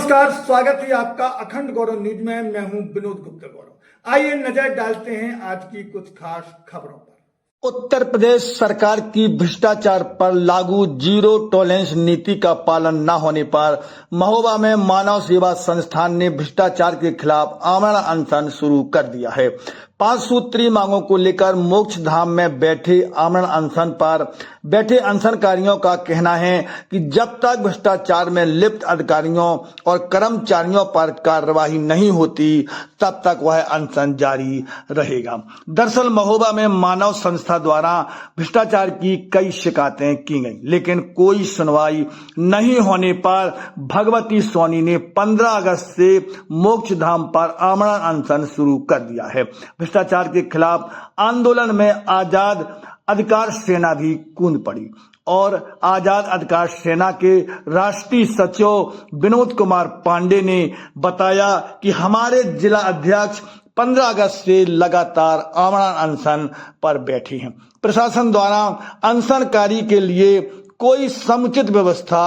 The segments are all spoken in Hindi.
नमस्कार, स्वागत है आपका अखंड गौरव न्यूज में। मैं हूं विनोद गुप्ता गौरव। आइए नजर डालते हैं आज की कुछ खास खबरों पर। उत्तर प्रदेश सरकार की भ्रष्टाचार पर लागू जीरो टॉलरेंस नीति का पालन न होने पर महोबा में मानव सेवा संस्थान ने भ्रष्टाचार के खिलाफ आमरण अनशन शुरू कर दिया है। 5 सूत्री मांगों को लेकर मोक्ष धाम में बैठे आमरण अनशन पर बैठे अनशनकारियों का कहना है कि जब तक भ्रष्टाचार में लिप्त अधिकारियों और कर्मचारियों पर कार्रवाई नहीं होती तब तक वह अनशन जारी रहेगा। दरअसल महोबा में मानव संस्था द्वारा भ्रष्टाचार की कई शिकायतें की गई, लेकिन कोई सुनवाई नहीं होने पर भगवती सोनी ने 15 अगस्त से मोक्ष धाम पर आमरण अनशन शुरू कर दिया है। भ्रष्टाचार के खिलाफ आंदोलन में आजाद अधिकार सेना भी कूद पड़ी और आजाद अधिकार सेना के राष्ट्रीय सचिव विनोद कुमार पांडे ने बताया कि हमारे जिला अध्यक्ष 15 अगस्त से लगातार आमरण अनशन पर बैठे हैं। प्रशासन द्वारा अनशनकारी के लिए कोई समुचित व्यवस्था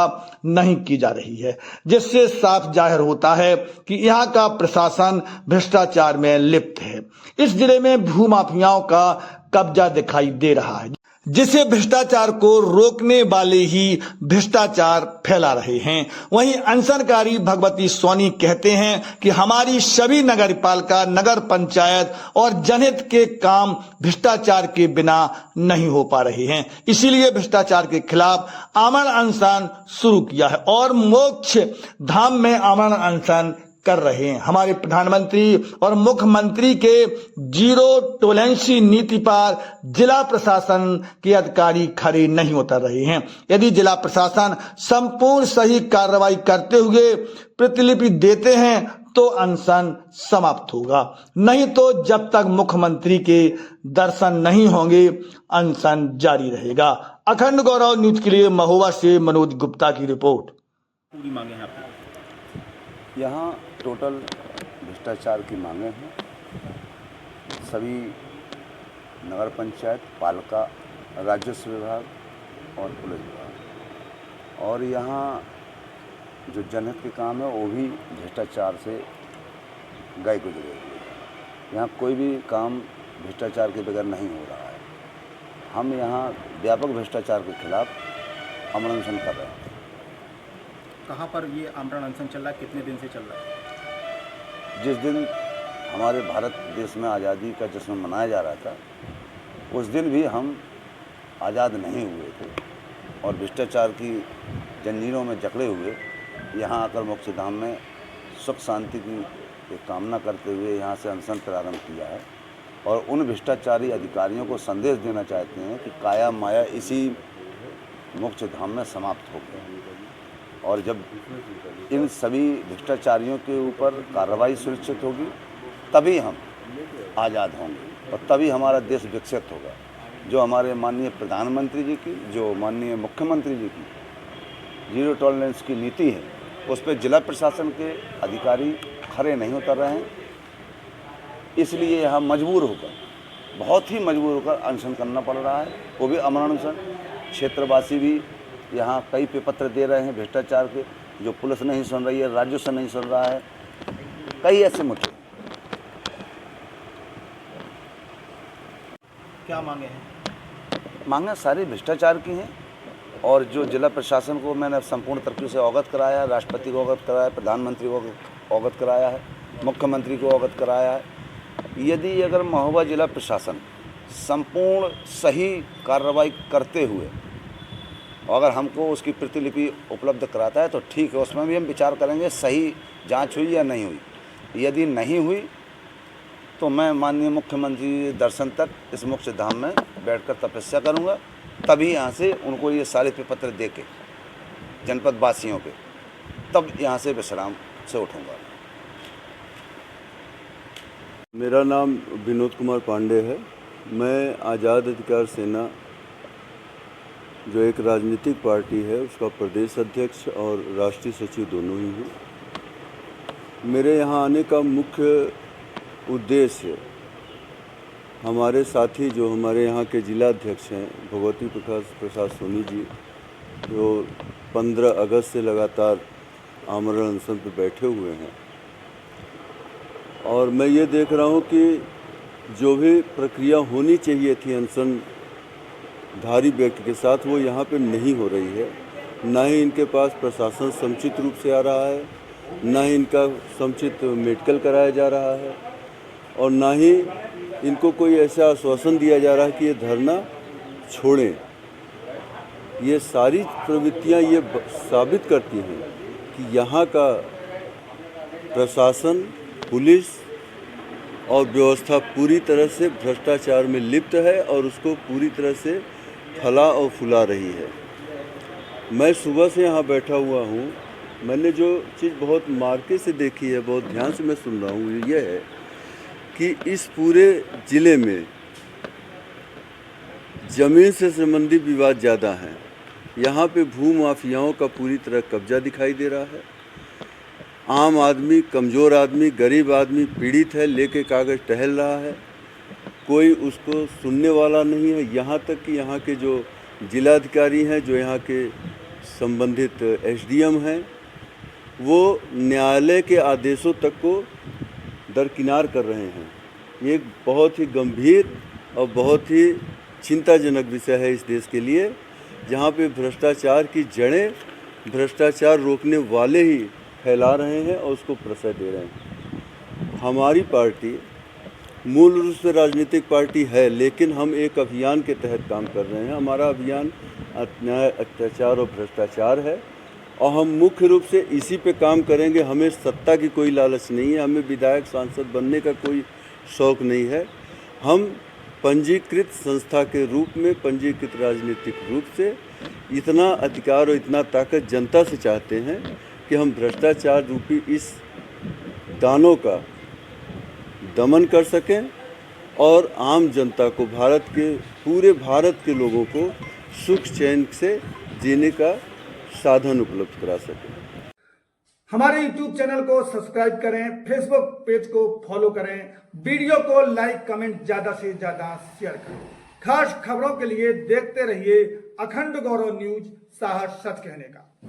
नहीं की जा रही है, जिससे साफ जाहिर होता है कि यहाँ का प्रशासन भ्रष्टाचार में लिप्त है। इस जिले में भूमाफियाओं का कब्जा दिखाई दे रहा है, जिसे भ्रष्टाचार को रोकने वाले ही भ्रष्टाचार फैला रहे हैं। वहीं अनशनकारी भगवती सोनी कहते हैं कि हमारी सभी नगरपालिका, नगर पंचायत और जनहित के काम भ्रष्टाचार के बिना नहीं हो पा रहे हैं, इसीलिए भ्रष्टाचार के खिलाफ आमरण अनशन शुरू किया है और मोक्ष धाम में आमरण अनशन कर रहे हैं। हमारे प्रधानमंत्री और मुख्यमंत्री के जीरो टॉलरेंसी नीति पर जिला प्रशासन के अधिकारी खड़े नहीं उतर रहे हैं। यदि जिला प्रशासन संपूर्ण सही कार्रवाई करते हुए प्रतिलिपि देते हैं तो अनशन समाप्त होगा, नहीं तो जब तक मुख्यमंत्री के दर्शन नहीं होंगे अनशन जारी रहेगा। अखंड गौरव न्यूज के लिए महोबा से मनोज गुप्ता की रिपोर्ट। पूरी मांगे हैं आपकी? यहाँ टोटल भ्रष्टाचार की मांगें हैं। सभी नगर पंचायत, पालिका, राजस्व विभाग और पुलिस विभाग, और यहाँ जो जनहित के काम है वो भी भ्रष्टाचार से गए गुजरे हुए हैं। यहाँ कोई भी काम भ्रष्टाचार के बगैर नहीं हो रहा है। हम यहाँ व्यापक भ्रष्टाचार के खिलाफ आमरण अनशन कर रहे हैं। कहाँ पर ये आमरण अनशन चल रहा है? कितने दिन से चल रहा है? जिस दिन हमारे भारत देश में आज़ादी का जश्न मनाया जा रहा था उस दिन भी हम आज़ाद नहीं हुए थे और भ्रष्टाचार की जंजीरों में जकड़े हुए यहाँ आकर मोक्ष धाम में सुख शांति की एक कामना करते हुए यहाँ से अनशन प्रारंभ किया है। और उन भ्रष्टाचारी अधिकारियों को संदेश देना चाहते हैं कि काया माया इसी मोक्ष धाम में समाप्त हो गया और जब इन सभी भ्रष्टाचारियों के ऊपर कार्रवाई सुनिश्चित होगी तभी हम आज़ाद होंगे और तभी हमारा देश विकसित होगा। जो हमारे माननीय प्रधानमंत्री जी की, जो माननीय मुख्यमंत्री जी की जीरो टॉलरेंस की नीति है, उस पर जिला प्रशासन के अधिकारी खरे नहीं उतर रहे हैं। इसलिए यहाँ मजबूर होकर, बहुत ही मजबूर होकर अनशन करना पड़ रहा है, वो भी आमरण अनशन। क्षेत्रवासी भी यहाँ कई पेपत्र दे रहे हैं भ्रष्टाचार के, जो पुलिस नहीं सुन रही है, राजस्व नहीं सुन रहा है, कई ऐसे मुद्दे। क्या मांगे हैं? मांगे सारी भ्रष्टाचार की हैं और जो जिला प्रशासन को मैंने संपूर्ण तरीके से अवगत कराया, राष्ट्रपति को अवगत कराया, प्रधानमंत्री को अवगत कराया है, मुख्यमंत्री को अवगत कराया है। यदि अगर महोबा जिला प्रशासन संपूर्ण सही कार्रवाई करते हुए अगर हमको उसकी प्रतिलिपि उपलब्ध कराता है तो ठीक है, उसमें भी हम विचार करेंगे सही जांच हुई या नहीं हुई। यदि नहीं हुई तो मैं माननीय मुख्यमंत्री दर्शन तक इस मोक्ष धाम में बैठकर तपस्या करूंगा, तभी यहाँ से उनको ये सारे पेपत्र दे के जनपद वासियों के, तब यहाँ से विश्राम से उठूंगा। मेरा नाम विनोद कुमार पांडे है। मैं आज़ाद अधिकार सेना, जो एक राजनीतिक पार्टी है, उसका प्रदेश अध्यक्ष और राष्ट्रीय सचिव दोनों ही हूँ। मेरे यहाँ आने का मुख्य उद्देश्य हमारे साथी जो हमारे यहाँ के जिला अध्यक्ष हैं भगवती प्रसाद सोनी जी, जो 15 अगस्त से लगातार आमरण अनशन पे बैठे हुए हैं। और मैं ये देख रहा हूँ कि जो भी प्रक्रिया होनी चाहिए थी अनशनधारी व्यक्ति के साथ, वो यहाँ पे नहीं हो रही है। ना ही इनके पास प्रशासन समुचित रूप से आ रहा है, ना ही इनका समुचित मेडिकल कराया जा रहा है, और ना ही इनको कोई ऐसा आश्वासन दिया जा रहा है कि ये धरना छोड़ें। ये सारी प्रवृत्तियाँ ये साबित करती हैं कि यहाँ का प्रशासन, पुलिस और व्यवस्था पूरी तरह से भ्रष्टाचार में लिप्त है और उसको पूरी तरह से फला और फुला रही है। मैं सुबह से यहाँ बैठा हुआ हूँ। मैंने जो चीज़ बहुत मार्के से देखी है, बहुत ध्यान से मैं सुन रहा हूँ, ये है कि इस पूरे ज़िले में ज़मीन से संबंधित विवाद ज़्यादा हैं। यहाँ पे भू माफियाओं का पूरी तरह कब्जा दिखाई दे रहा है। आम आदमी, कमज़ोर आदमी, गरीब आदमी पीड़ित है, लेके कागज़ टहल रहा है, कोई उसको सुनने वाला नहीं है। यहाँ तक कि यहाँ के जो जिलाधिकारी हैं, जो यहाँ के संबंधित एसडीएम हैं, वो न्यायालय के आदेशों तक को दरकिनार कर रहे हैं। ये एक बहुत ही गंभीर और बहुत ही चिंताजनक विषय है इस देश के लिए, जहाँ पे भ्रष्टाचार की जड़ें भ्रष्टाचार रोकने वाले ही फैला रहे हैं और उसको प्रश्रय दे रहे हैं। हमारी पार्टी मूल रूप से राजनीतिक पार्टी है, लेकिन हम एक अभियान के तहत काम कर रहे हैं। हमारा अभियान अन्याय, अत्याचार और भ्रष्टाचार है, और हम मुख्य रूप से इसी पे काम करेंगे। हमें सत्ता की कोई लालच नहीं है, हमें विधायक सांसद बनने का कोई शौक़ नहीं है। हम पंजीकृत संस्था के रूप में, पंजीकृत राजनीतिक रूप से इतना अधिकार और इतना ताकत जनता से चाहते हैं कि हम भ्रष्टाचार रूपी इस दानों का दमन कर सकें और आम जनता को, पूरे भारत के लोगों को सुख चैन से जीने का साधन उपलब्ध करा सकें। हमारे YouTube चैनल को सब्सक्राइब करें, फेसबुक पेज को फॉलो करें, वीडियो को लाइक कमेंट ज्यादा से ज्यादा शेयर करें। खास खबरों के लिए देखते रहिए अखंड गौरव न्यूज, साहस सच कहने का।